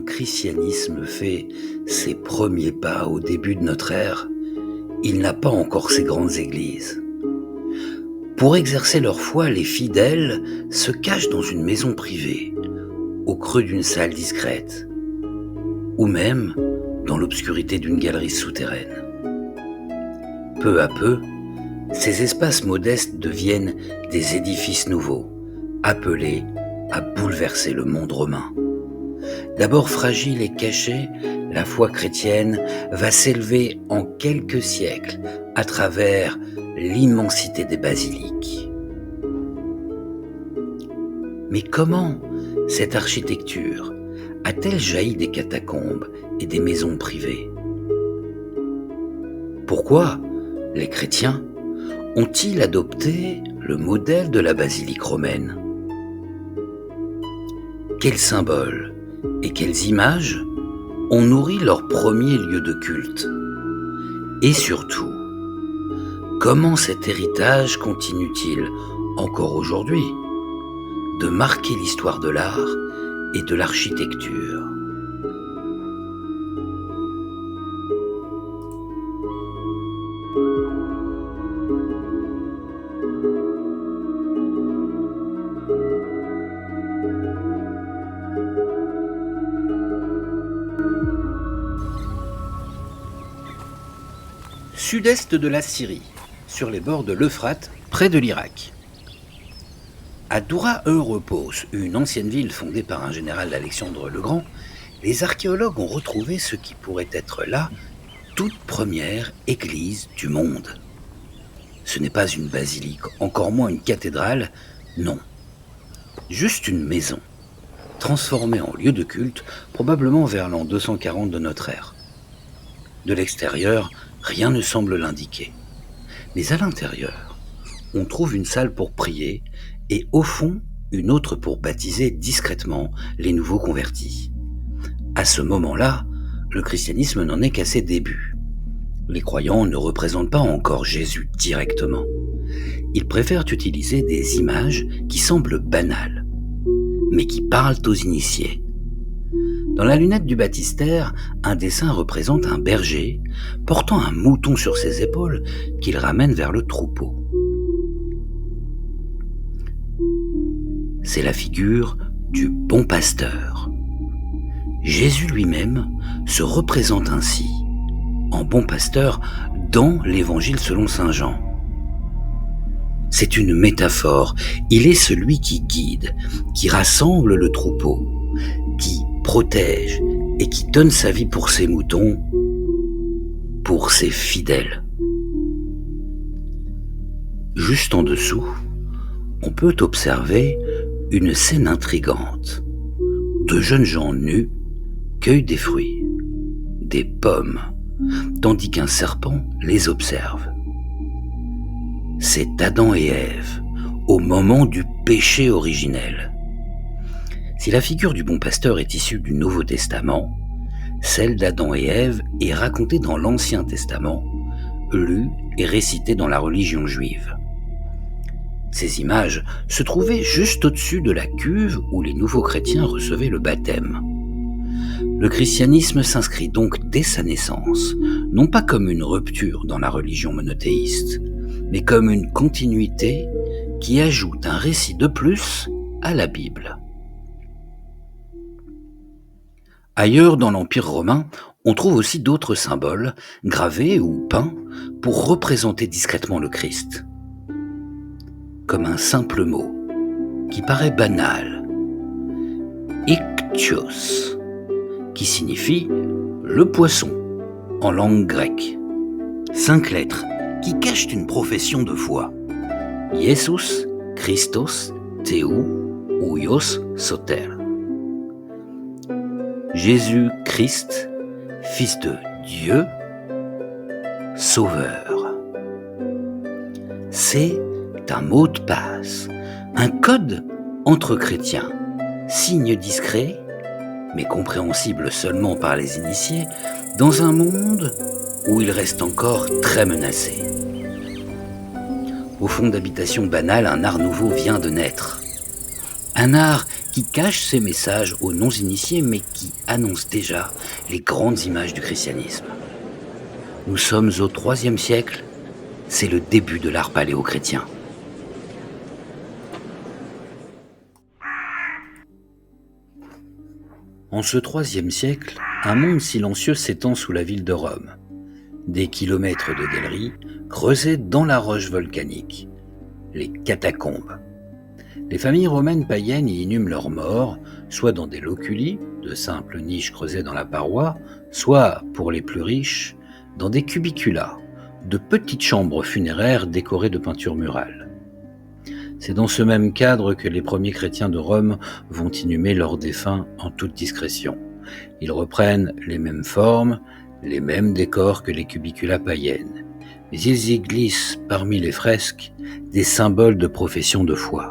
christianisme fait ses premiers pas au début de notre ère, il n'a pas encore ses grandes églises. Pour exercer leur foi, les fidèles se cachent dans une maison privée, au creux d'une salle discrète, ou même dans l'obscurité d'une galerie souterraine. Peu à peu, ces espaces modestes deviennent des édifices nouveaux, appelés à bouleverser le monde romain. D'abord fragile et cachée, la foi chrétienne va s'élever en quelques siècles à travers l'immensité des basiliques. Mais comment cette architecture a-t-elle jailli des catacombes et des maisons privées? Pourquoi les chrétiens ont-ils adopté le modèle de la basilique romaine? Quels symboles et quelles images ont nourri leur premier lieu de culte? Et surtout, comment cet héritage continue-t-il, encore aujourd'hui, de marquer l'histoire de l'art et de l'architecture? Sud-est de la Syrie, sur les bords de l'Euphrate, près de l'Irak. À Doura Europos, une ancienne ville fondée par un général Alexandre le Grand, les archéologues ont retrouvé ce qui pourrait être la toute première église du monde. Ce n'est pas une basilique, encore moins une cathédrale, non. Juste une maison, transformée en lieu de culte, probablement vers l'an 240 de notre ère. De l'extérieur, rien ne semble l'indiquer. Mais à l'intérieur, on trouve une salle pour prier et au fond, une autre pour baptiser discrètement les nouveaux convertis. À ce moment-là, le christianisme n'en est qu'à ses débuts. Les croyants ne représentent pas encore Jésus directement. Ils préfèrent utiliser des images qui semblent banales, mais qui parlent aux initiés. Dans la lunette du baptistère, un dessin représente un berger portant un mouton sur ses épaules qu'il ramène vers le troupeau. C'est la figure du bon pasteur. Jésus lui-même se représente ainsi, en bon pasteur, dans l'Évangile selon saint Jean. C'est une métaphore, il est celui qui guide, qui rassemble le troupeau, qui protège et qui donne sa vie pour ses moutons, pour ses fidèles. Juste en dessous, on peut observer une scène intrigante. Deux jeunes gens nus cueillent des fruits, des pommes, tandis qu'un serpent les observe. C'est Adam et Ève, au moment du péché originel. Si la figure du bon pasteur est issue du Nouveau Testament, celle d'Adam et Ève est racontée dans l'Ancien Testament, lue et récitée dans la religion juive. Ces images se trouvaient juste au-dessus de la cuve où les nouveaux chrétiens recevaient le baptême. Le christianisme s'inscrit donc dès sa naissance, non pas comme une rupture dans la religion monothéiste, mais comme une continuité qui ajoute un récit de plus à la Bible. Ailleurs dans l'Empire romain, on trouve aussi d'autres symboles, gravés ou peints, pour représenter discrètement le Christ. Comme un simple mot, qui paraît banal, ichthyos, qui signifie le poisson, en langue grecque. 5 lettres qui cachent une profession de foi. Iesus, Christos, Theou, Ouios, Soter. Jésus-Christ, Fils de Dieu, Sauveur. C'est un mot de passe, un code entre chrétiens, signe discret, mais compréhensible seulement par les initiés, dans un monde où il reste encore très menacé. Au fond d'habitation banale, un art nouveau vient de naître. Un art qui cache ses messages aux non-initiés, mais qui annonce déjà les grandes images du christianisme. Nous sommes au IIIe siècle, c'est le début de l'art paléo-chrétien. En ce IIIe siècle, un monde silencieux s'étend sous la ville de Rome. Des kilomètres de galeries creusées dans la roche volcanique, les catacombes. Les familles romaines païennes y inhument leurs morts, soit dans des loculi, de simples niches creusées dans la paroi, soit, pour les plus riches, dans des cubiculas, de petites chambres funéraires décorées de peintures murales. C'est dans ce même cadre que les premiers chrétiens de Rome vont inhumer leurs défunts en toute discrétion. Ils reprennent les mêmes formes, les mêmes décors que les cubiculas païennes, mais ils y glissent parmi les fresques des symboles de profession de foi.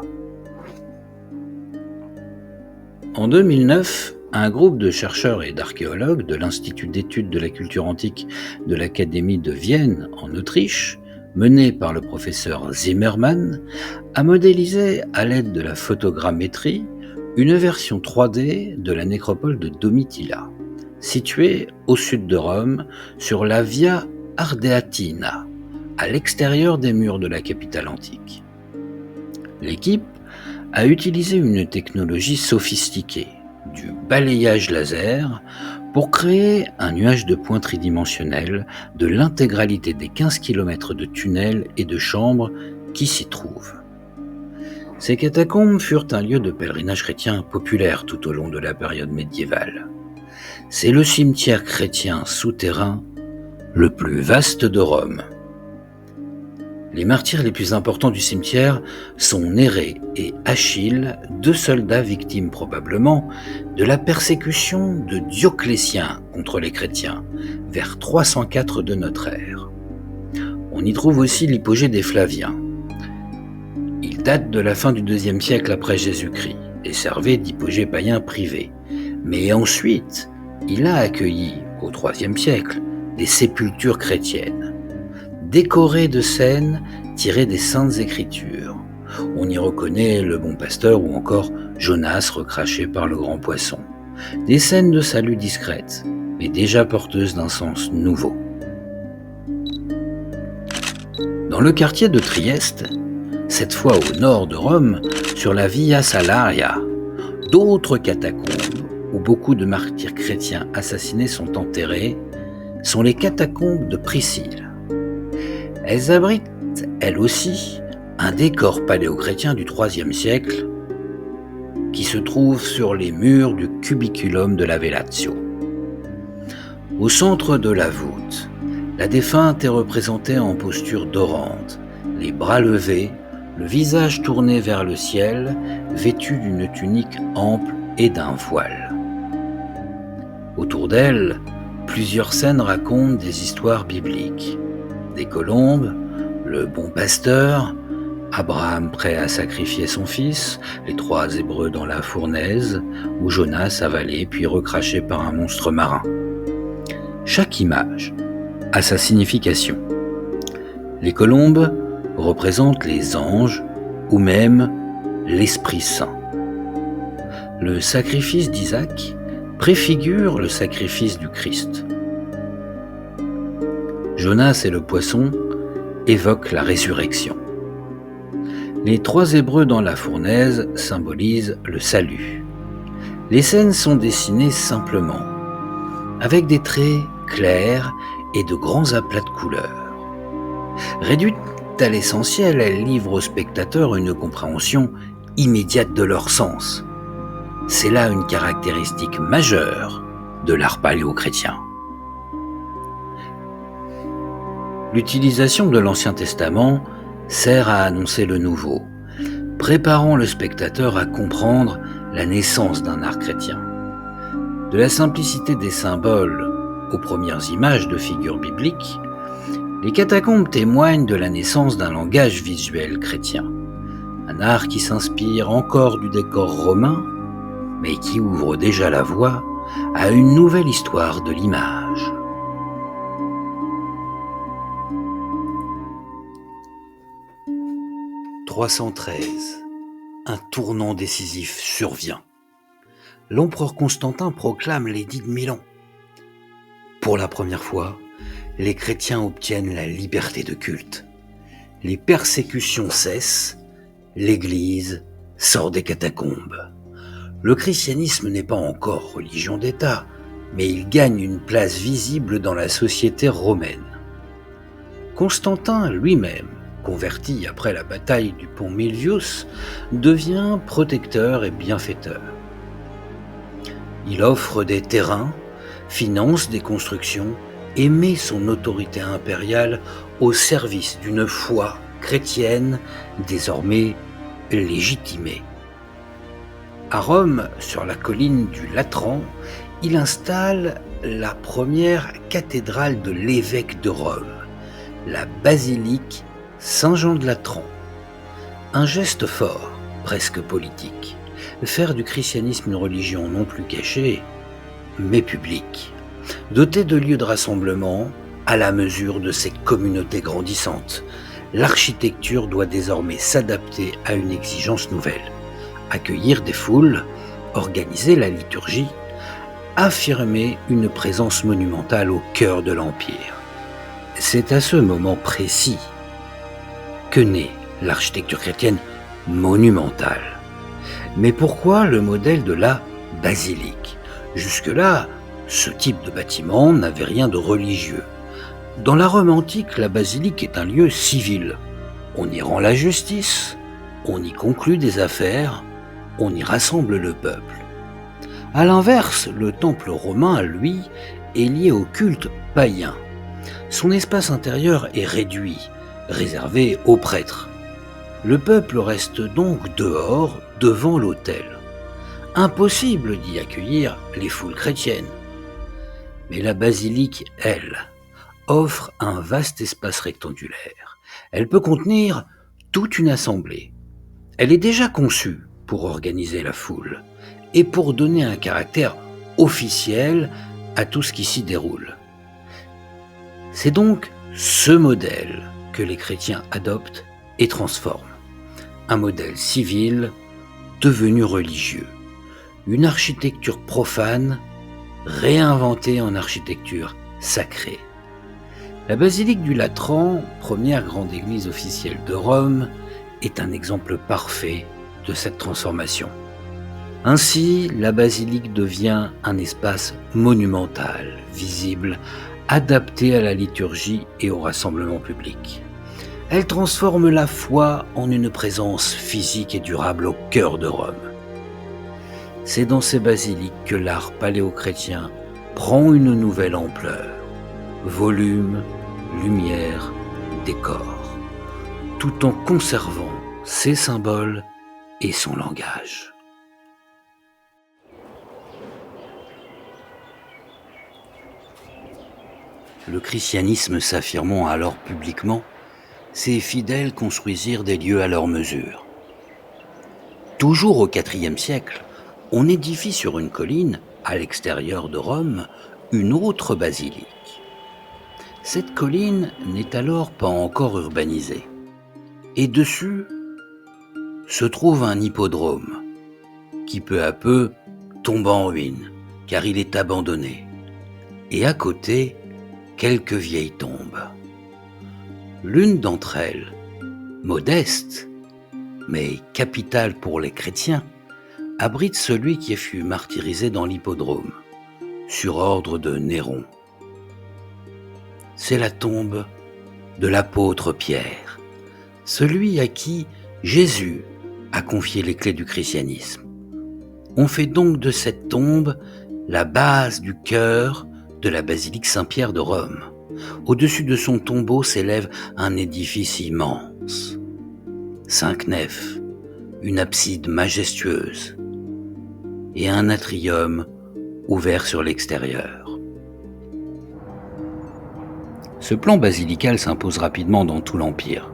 En 2009, un groupe de chercheurs et d'archéologues de l'Institut d'études de la culture antique de l'Académie de Vienne, en Autriche, mené par le professeur Zimmermann, a modélisé à l'aide de la photogrammétrie une version 3D de la nécropole de Domitilla, située au sud de Rome, sur la Via Ardeatina, à l'extérieur des murs de la capitale antique. L'équipe a utilisé une technologie sophistiquée, du balayage laser, pour créer un nuage de points tridimensionnels de l'intégralité des 15 km de tunnels et de chambres qui s'y trouvent. Ces catacombes furent un lieu de pèlerinage chrétien populaire tout au long de la période médiévale. C'est le cimetière chrétien souterrain le plus vaste de Rome. Les martyrs les plus importants du cimetière sont Nérée et Achille, deux soldats victimes probablement de la persécution de Dioclétien contre les chrétiens, vers 304 de notre ère. On y trouve aussi l'hypogée des Flaviens. Il date de la fin du IIe siècle après Jésus-Christ et servait d'hypogée païen privé. Mais ensuite, il a accueilli, au IIIe siècle, des sépultures chrétiennes, décorées de scènes tirées des Saintes Écritures. On y reconnaît le bon pasteur ou encore Jonas recraché par le grand poisson. Des scènes de salut discrètes, mais déjà porteuses d'un sens nouveau. Dans le quartier de Trieste, cette fois au nord de Rome, sur la Via Salaria, d'autres catacombes où beaucoup de martyrs chrétiens assassinés sont enterrés sont les catacombes de Priscille. Elles abritent, elles aussi, un décor paléochrétien du IIIe siècle qui se trouve sur les murs du cubiculum de la Vellatio. Au centre de la voûte, la défunte est représentée en posture dorante, les bras levés, le visage tourné vers le ciel, vêtue d'une tunique ample et d'un voile. Autour d'elle, plusieurs scènes racontent des histoires bibliques. Des colombes, le bon pasteur, Abraham prêt à sacrifier son fils, les 3 Hébreux dans la fournaise, ou Jonas avalé puis recraché par un monstre marin. Chaque image a sa signification. Les colombes représentent les anges ou même l'Esprit Saint. Le sacrifice d'Isaac préfigure le sacrifice du Christ. Jonas et le poisson évoquent la résurrection. Les 3 Hébreux dans la fournaise symbolisent le salut. Les scènes sont dessinées simplement, avec des traits clairs et de grands aplats de couleurs. Réduites à l'essentiel, elles livrent aux spectateurs une compréhension immédiate de leur sens. C'est là une caractéristique majeure de l'art paléo-chrétien. L'utilisation de l'Ancien Testament sert à annoncer le Nouveau, préparant le spectateur à comprendre la naissance d'un art chrétien. De la simplicité des symboles aux premières images de figures bibliques, les catacombes témoignent de la naissance d'un langage visuel chrétien, un art qui s'inspire encore du décor romain, mais qui ouvre déjà la voie à une nouvelle histoire de l'image. « 313. un tournant décisif survient. L'empereur Constantin proclame l'édit de Milan. Pour la première fois, les chrétiens obtiennent la liberté de culte. Les persécutions cessent, l'Église sort des catacombes. Le christianisme n'est pas encore religion d'État, mais il gagne une place visible dans la société romaine. Constantin lui-même, converti après la bataille du pont Milvius, devient protecteur et bienfaiteur. Il offre des terrains, finance des constructions et met son autorité impériale au service d'une foi chrétienne désormais légitimée. À Rome, sur la colline du Latran, il installe la première cathédrale de l'évêque de Rome, la basilique Saint-Jean de Latran. Un geste fort, presque politique, faire du christianisme une religion non plus cachée, mais publique, dotée de lieux de rassemblement à la mesure de ses communautés grandissantes. L'architecture doit désormais s'adapter à une exigence nouvelle: accueillir des foules, organiser la liturgie, affirmer une présence monumentale au cœur de l'Empire. C'est à ce moment précis que naît l'architecture chrétienne monumentale. Mais pourquoi le modèle de la basilique? Jusque-là, ce type de bâtiment n'avait rien de religieux. Dans la Rome antique, la basilique est un lieu civil. On y rend la justice, on y conclut des affaires, on y rassemble le peuple. À l'inverse, le temple romain, lui, est lié au culte païen. Son espace intérieur est réduit, réservé aux prêtres. Le peuple reste donc dehors, devant l'autel. Impossible d'y accueillir les foules chrétiennes. Mais la basilique, elle, offre un vaste espace rectangulaire. Elle peut contenir toute une assemblée. Elle est déjà conçue pour organiser la foule et pour donner un caractère officiel à tout ce qui s'y déroule. C'est donc ce modèle que les chrétiens adoptent et transforment. Un modèle civil devenu religieux. Une architecture profane réinventée en architecture sacrée. La basilique du Latran, première grande église officielle de Rome, est un exemple parfait de cette transformation. Ainsi, la basilique devient un espace monumental, visible, adapté à la liturgie et au rassemblement public. Elle transforme la foi en une présence physique et durable au cœur de Rome. C'est dans ces basiliques que l'art paléochrétien prend une nouvelle ampleur. Volume, lumière, décor, tout en conservant ses symboles et son langage. Le christianisme s'affirmant alors publiquement, ses fidèles construisirent des lieux à leur mesure. Toujours au IVe siècle, on édifie sur une colline, à l'extérieur de Rome, une autre basilique. Cette colline n'est alors pas encore urbanisée. Et dessus se trouve un hippodrome, qui peu à peu tombe en ruine, car il est abandonné. Et à côté, quelques vieilles tombes. L'une d'entre elles, modeste, mais capitale pour les chrétiens, abrite celui qui fut martyrisé dans l'hippodrome, sur ordre de Néron. C'est la tombe de l'apôtre Pierre, celui à qui Jésus a confié les clés du christianisme. On fait donc de cette tombe la base du chœur de la basilique Saint-Pierre de Rome. Au-dessus de son tombeau s'élève un édifice immense. 5 nefs, une abside majestueuse et un atrium ouvert sur l'extérieur. Ce plan basilical s'impose rapidement dans tout l'Empire.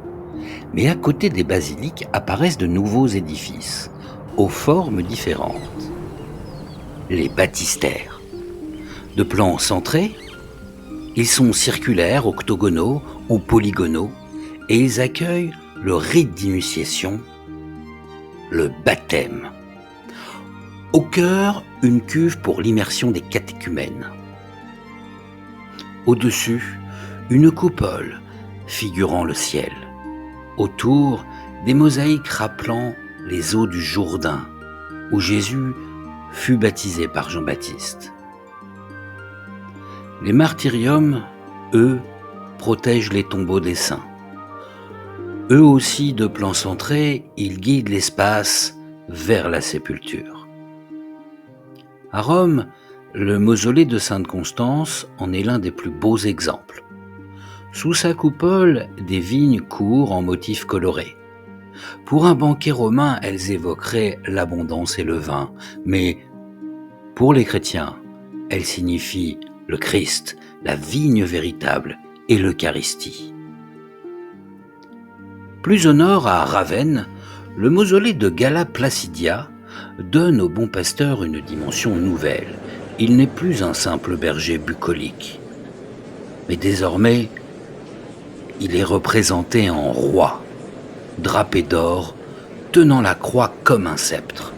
Mais à côté des basiliques apparaissent de nouveaux édifices, aux formes différentes. Les baptistères. De plan centré, ils sont circulaires, octogonaux ou polygonaux, et ils accueillent le rite d'initiation le baptême. Au cœur, une cuve pour l'immersion des catéchumènes. Au-dessus, une coupole figurant le ciel. Autour, des mosaïques rappelant les eaux du Jourdain, où Jésus fut baptisé par Jean-Baptiste. Les martyriums, eux, protègent les tombeaux des saints. Eux aussi, de plan centré, ils guident l'espace vers la sépulture. À Rome, le mausolée de Sainte Constance en est l'un des plus beaux exemples. Sous sa coupole, des vignes courent en motifs colorés. Pour un banquet romain, elles évoqueraient l'abondance et le vin, mais pour les chrétiens, elles signifient le Christ, la vigne véritable et l'Eucharistie. Plus au nord, à Ravenne, le mausolée de Galla Placidia donne au bon pasteur une dimension nouvelle. Il n'est plus un simple berger bucolique, mais désormais, il est représenté en roi, drapé d'or, tenant la croix comme un sceptre.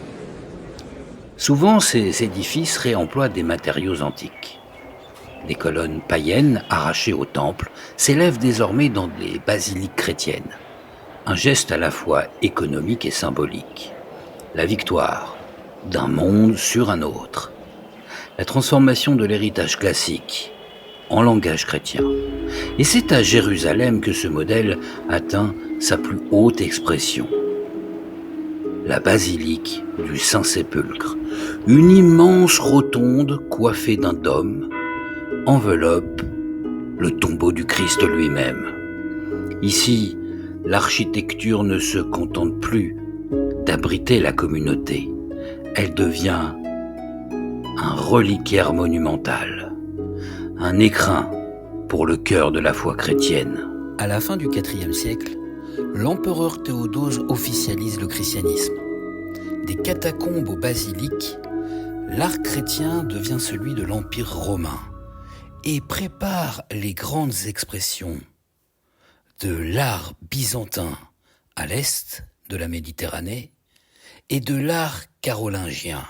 Souvent, ces édifices réemploient des matériaux antiques. Des colonnes païennes arrachées au temple s'élèvent désormais dans des basiliques chrétiennes. Un geste à la fois économique et symbolique. La victoire d'un monde sur un autre. La transformation de l'héritage classique en langage chrétien. Et c'est à Jérusalem que ce modèle atteint sa plus haute expression. La basilique du Saint-Sépulcre, une immense rotonde coiffée d'un dôme, enveloppe le tombeau du Christ lui-même. Ici, l'architecture ne se contente plus d'abriter la communauté. Elle devient un reliquaire monumental, un écrin pour le cœur de la foi chrétienne. À la fin du IVe siècle, l'empereur Théodose officialise le christianisme. Des catacombes aux basiliques, l'art chrétien devient celui de l'Empire romain et prépare les grandes expressions de l'art byzantin à l'est de la Méditerranée et de l'art carolingien